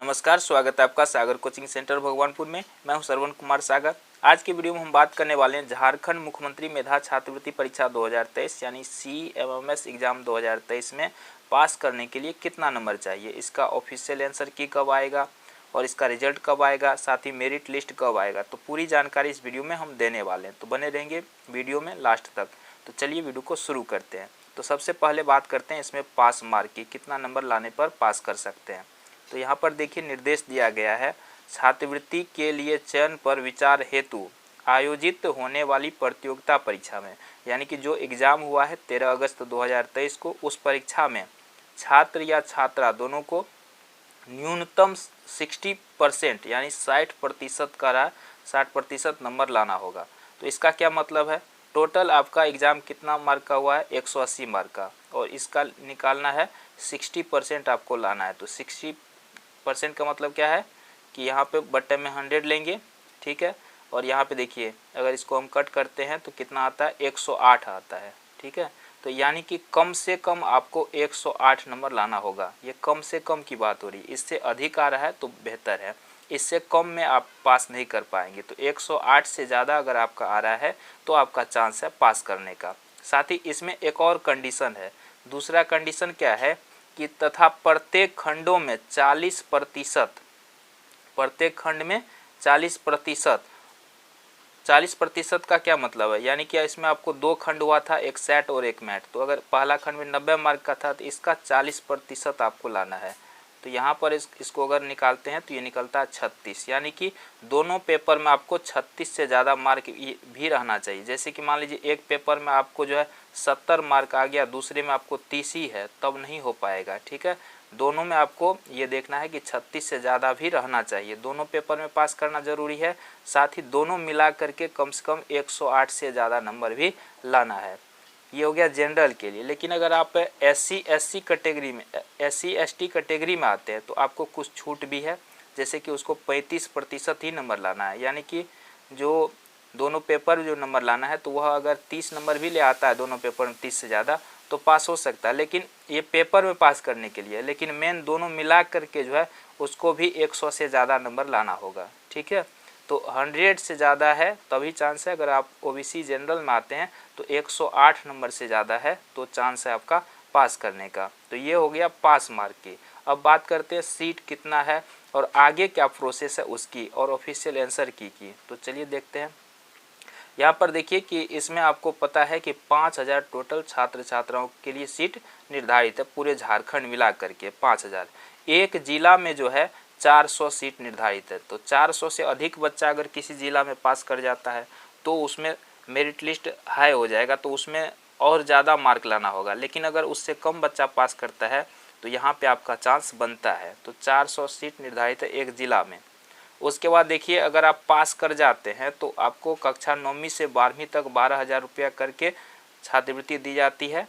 नमस्कार, स्वागत है आपका सागर कोचिंग सेंटर भगवानपुर में। मैं हूं श्रवण कुमार सागर। आज की वीडियो में हम बात करने वाले हैं झारखंड मुख्यमंत्री मेधा छात्रवृत्ति परीक्षा 2023 यानी CMMS एग्जाम 2023 में पास करने के लिए कितना नंबर चाहिए, इसका ऑफिशियल आंसर की कब आएगा और इसका रिजल्ट कब आएगा, साथ ही मेरिट लिस्ट कब आएगा, तो पूरी जानकारी इस वीडियो में हम देने वाले हैं। तो बने रहेंगे वीडियो में लास्ट तक। तो चलिए वीडियो को शुरू करते हैं। तो सबसे पहले बात करते हैं इसमें पास मार्क की, कितना नंबर लाने पर पास कर सकते हैं। तो यहाँ पर देखिए निर्देश दिया गया है, छात्रवृत्ति के लिए चयन पर विचार हेतु आयोजित होने वाली प्रतियोगिता परीक्षा में, यानी कि जो एग्ज़ाम हुआ है 13 अगस्त 2023 को, उस परीक्षा में छात्र या छात्रा दोनों को न्यूनतम 60% यानी 60% का 60% नंबर लाना होगा। तो इसका क्या मतलब है, टोटल आपका एग्ज़ाम कितना मार्क का हुआ है, 180 मार्क का, और इसका निकालना है 60% आपको लाना है। तो 60% का मतलब क्या है कि यहाँ पे बट्टे में 100 लेंगे, ठीक है, और यहाँ पे देखिए अगर इसको हम कट करते हैं तो कितना आता है, 108 आता है, ठीक है। तो यानी कि कम से कम आपको 108 नंबर लाना होगा। ये कम से कम की बात हो रही है, इससे अधिक आ रहा है तो बेहतर है, इससे कम में आप पास नहीं कर पाएंगे। तो 108 से ज़्यादा अगर आपका आ रहा है तो आपका चांस है पास करने का। साथ ही इसमें एक और कंडीशन है, दूसरा कंडीशन क्या है कि तथा प्रत्येक खंडों में 40%, प्रत्येक खंड में 40% का क्या मतलब है, यानी कि इसमें आपको 2 खंड हुआ था, एक सेट और एक मैट। तो अगर पहला खंड में 90 मार्क का था तो इसका 40% आपको लाना है। तो यहाँ पर इसको अगर निकालते हैं तो ये निकलता है 36, यानी कि दोनों पेपर में आपको 36 से ज़्यादा मार्क भी रहना चाहिए। जैसे कि मान लीजिए एक पेपर में आपको जो है 70 मार्क आ गया, दूसरे में आपको 30 ही है, तब नहीं हो पाएगा, ठीक है। दोनों में आपको ये देखना है कि 36 से ज़्यादा भी रहना चाहिए, दोनों पेपर में पास करना ज़रूरी है। साथ ही दोनों मिला करके कम से कम 108 से ज़्यादा नंबर भी लाना है। ये हो गया जनरल के लिए। लेकिन अगर आप SC कैटेगरी में, SC ST कैटेगरी में आते हैं तो आपको कुछ छूट भी है, जैसे कि उसको 35% ही नंबर लाना है, यानी कि जो दोनों पेपर जो नंबर लाना है तो वह अगर 30 नंबर भी ले आता है दोनों पेपर में 30 से ज़्यादा तो पास हो सकता है। लेकिन ये पेपर में पास करने के लिए, लेकिन मेन दोनों मिला करके जो है उसको भी 100 से ज़्यादा नंबर लाना होगा, ठीक है। तो 100 से ज़्यादा है तभी चांस है। अगर आप OBC जनरल में आते हैं तो 108 नंबर से ज़्यादा है तो चांस है आपका पास करने का। तो ये हो गया पास मार्क की। अब बात करते हैं सीट कितना है और आगे क्या प्रोसेस है उसकी, और ऑफिशियल आंसर की। तो चलिए देखते हैं। यहाँ पर देखिए कि इसमें आपको पता है कि 5000 टोटल छात्र छात्राओं के लिए सीट निर्धारित है, पूरे झारखंड मिला करके 5000। एक जिला में जो है 400 सीट निर्धारित है। तो 400 से अधिक बच्चा अगर किसी जिला में पास कर जाता है तो उसमें मेरिट लिस्ट हाई हो जाएगा, तो उसमें और ज़्यादा मार्क लाना होगा। लेकिन अगर उससे कम बच्चा पास करता है तो यहाँ पे आपका चांस बनता है। तो 400 सीट निर्धारित है एक जिला में। उसके बाद देखिए अगर आप पास कर जाते हैं तो आपको कक्षा 9वीं से 12वीं तक 12,000 रुपया करके छात्रवृत्ति दी जाती है।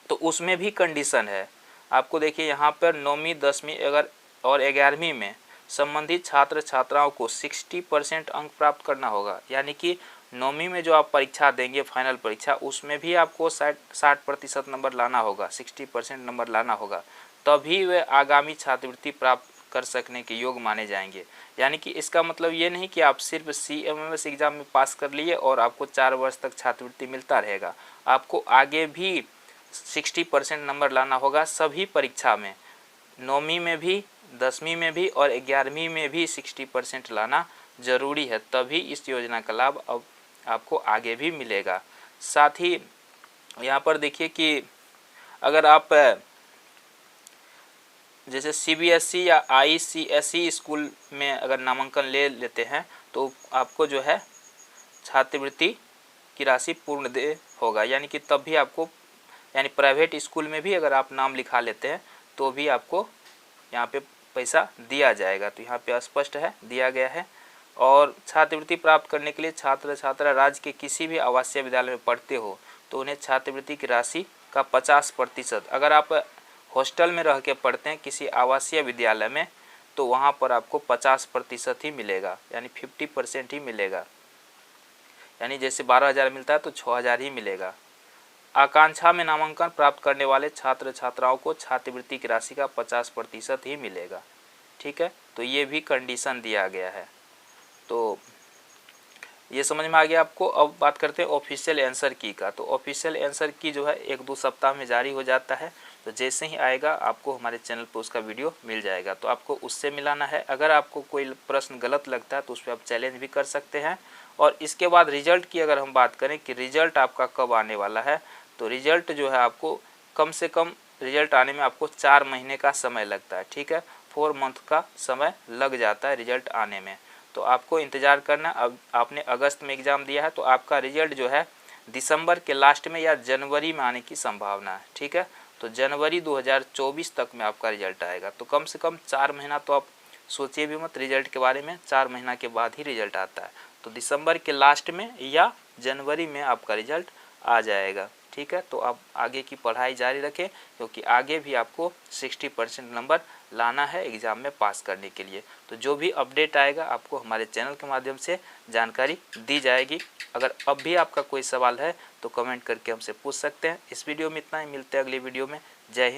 तो उसमें भी कंडीशन है, आपको देखिए यहाँ पर 9वीं 10वीं अगर और 11वीं में संबंधित छात्र छात्राओं को 60% अंक प्राप्त करना होगा। यानी कि 9वीं में जो आप परीक्षा देंगे फाइनल परीक्षा, उसमें भी आपको 60% नंबर लाना होगा, 60% नंबर लाना होगा, तभी वे आगामी छात्रवृत्ति प्राप्त कर सकने के योग्य माने जाएंगे। यानी कि इसका मतलब ये नहीं कि आप सिर्फ CMMS एग्ज़ाम में पास कर लिए और आपको 4 वर्ष तक छात्रवृत्ति मिलता रहेगा। आपको आगे भी 60% नंबर लाना होगा सभी परीक्षा में, 9वीं में भी, 10वीं में भी और 11वीं में भी 60% लाना ज़रूरी है, तभी इस योजना का लाभ अब आपको आगे भी मिलेगा। साथ ही यहाँ पर देखिए कि अगर आप जैसे CBSE या ICSE स्कूल में अगर नामांकन ले लेते हैं तो आपको जो है छात्रवृत्ति की राशि पूर्ण दे होगा, यानी कि तब भी आपको, यानी प्राइवेट स्कूल में भी अगर आप नाम लिखा लेते हैं तो भी आपको यहाँ पे पैसा दिया जाएगा। तो यहाँ पे स्पष्ट है, दिया गया है। और छात्रवृत्ति प्राप्त करने के लिए छात्र छात्रा राज्य के किसी भी आवासीय विद्यालय में पढ़ते हो तो उन्हें छात्रवृत्ति की राशि का 50%, अगर आप हॉस्टल में रह के पढ़ते हैं किसी आवासीय विद्यालय में तो वहाँ पर आपको 50% ही मिलेगा, यानी 50% ही मिलेगा। यानी जैसे 12,000 मिलता है तो 6,000 ही मिलेगा। आकांक्षा में नामांकन प्राप्त करने वाले छात्र छात्राओं को छात्रवृत्ति की राशि का 50% ही मिलेगा। ठीक है। तो ये भी कंडीशन दिया गया है। तो ये समझ में आ गया आपको। अब बात करते हैं ऑफिशियल आंसर की का। तो ऑफिशियल आंसर की जो है 1-2 सप्ताह में जारी हो जाता है। तो जैसे ही आएगा आपको हमारे चैनल पर उसका वीडियो मिल जाएगा, तो आपको उससे मिलाना है। अगर आपको कोई प्रश्न गलत लगता है तो उस पर आप चैलेंज भी कर सकते हैं। और इसके बाद रिजल्ट की अगर हम बात करें कि रिजल्ट आपका कब आने वाला है, तो रिजल्ट जो है आपको कम से कम रिजल्ट आने में आपको 4 महीने का समय लगता है, ठीक है। 4 मंथ का समय लग जाता है रिजल्ट आने में। तो आपको इंतज़ार करना। अब आपने अगस्त में एग्ज़ाम दिया है तो आपका रिजल्ट जो है दिसंबर के लास्ट में या जनवरी में आने की संभावना है, ठीक है। तो जनवरी 2024 तक में आपका रिजल्ट आएगा। तो कम से कम 4 महीना तो आप सोचिए भी मत रिजल्ट के बारे में, 4 महीना के बाद ही रिजल्ट आता है। तो दिसंबर के लास्ट में या जनवरी में आपका रिजल्ट आ जाएगा, ठीक है। तो आप आगे की पढ़ाई जारी रखें, क्योंकि आगे भी आपको 60% नंबर लाना है एग्ज़ाम में पास करने के लिए। तो जो भी अपडेट आएगा आपको हमारे चैनल के माध्यम से जानकारी दी जाएगी। अगर अब भी आपका कोई सवाल है तो कमेंट करके हमसे पूछ सकते हैं। इस वीडियो में इतना ही, मिलते हैं अगली वीडियो में। जय हिंद।